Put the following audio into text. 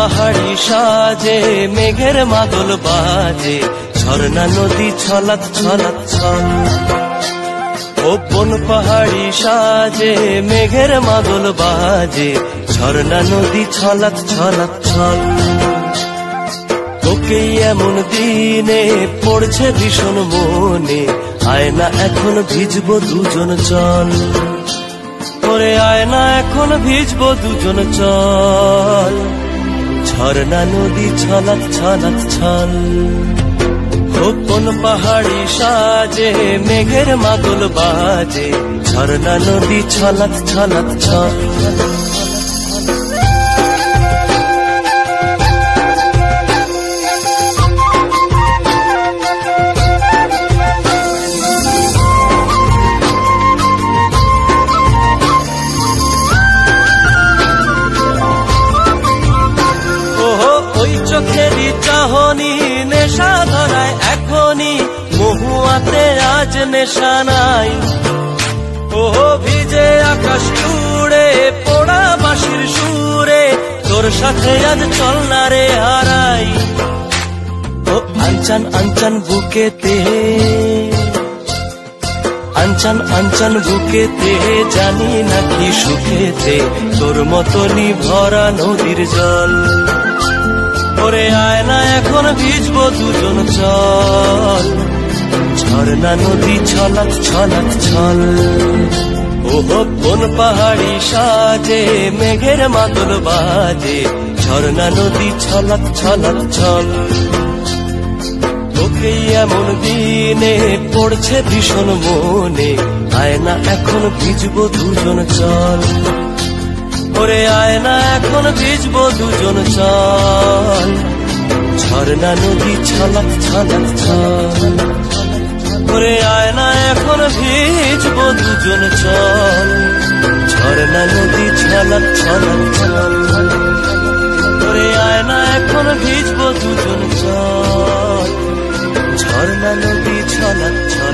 পাহাড়ি সাজে মেঘের মাদল বাজে, ঝর্ণা নদী ছলাৎ ছলাৎ ছল। ও কোন পাহাড়ি সাজে মেঘের মাদল বাজে, ঝর্ণা নদী ছলাৎ ছলাৎ ছল। তোকে এমন দিনে পড়ছে ভীষণ মনে, আয় না এখন ভিজবো দুজন চল। ওরে আয় না এখন ভিজবো দুজন চল, ঝর্ণা নদী ছলাৎ ছলাৎ ছল। ও কোন পাহাড়ি সাজে মেঘের মাদল বাজে, ঝর্ণা নদী ছলাৎ ছলাৎ ছল। চোখেরই চাহনি নেশা ধরায় এখনই, মহুয়াতে আজ নেশা নাই। ও ভিজে আকাশ জুড়ে পোড়া বাঁশির সুরে, তোর সাথে আজ চল না রে হারাই। ও আনচান আনচান বুকেতে, আনচান আনচান বুকেতে, জানি নাকি সুখেতে তোর মতনই ভরা নদীর জল। ওরে আয় না এখন ভিজবো দুজন চল, ঝর্ণা নদী ছলাৎ ছলাৎ ছল। ও কোন পাহাড়ি সাজে মেঘের মাদল বাজে, ঝর্ণা নদী ছলাৎ ছলাৎ ছল। তোকে এমন দিনে পড়ছে ভীষণ মনে, আয় না এখন ভিজবো দুজন চল। ওরে আয় না এখন ভিজবো দুজন চল, ঝর্ণা নদী ছলাৎ ছলাৎ ছল। ওরে আয় না এখন ভিজবো দুজন চল, ঝর্ণা নদী ছলাৎ ছলাৎ ছল। ওরে আয় না এখন ভিজবো দুজন চল, ঝর্ণা নদী ছলাৎ ছল।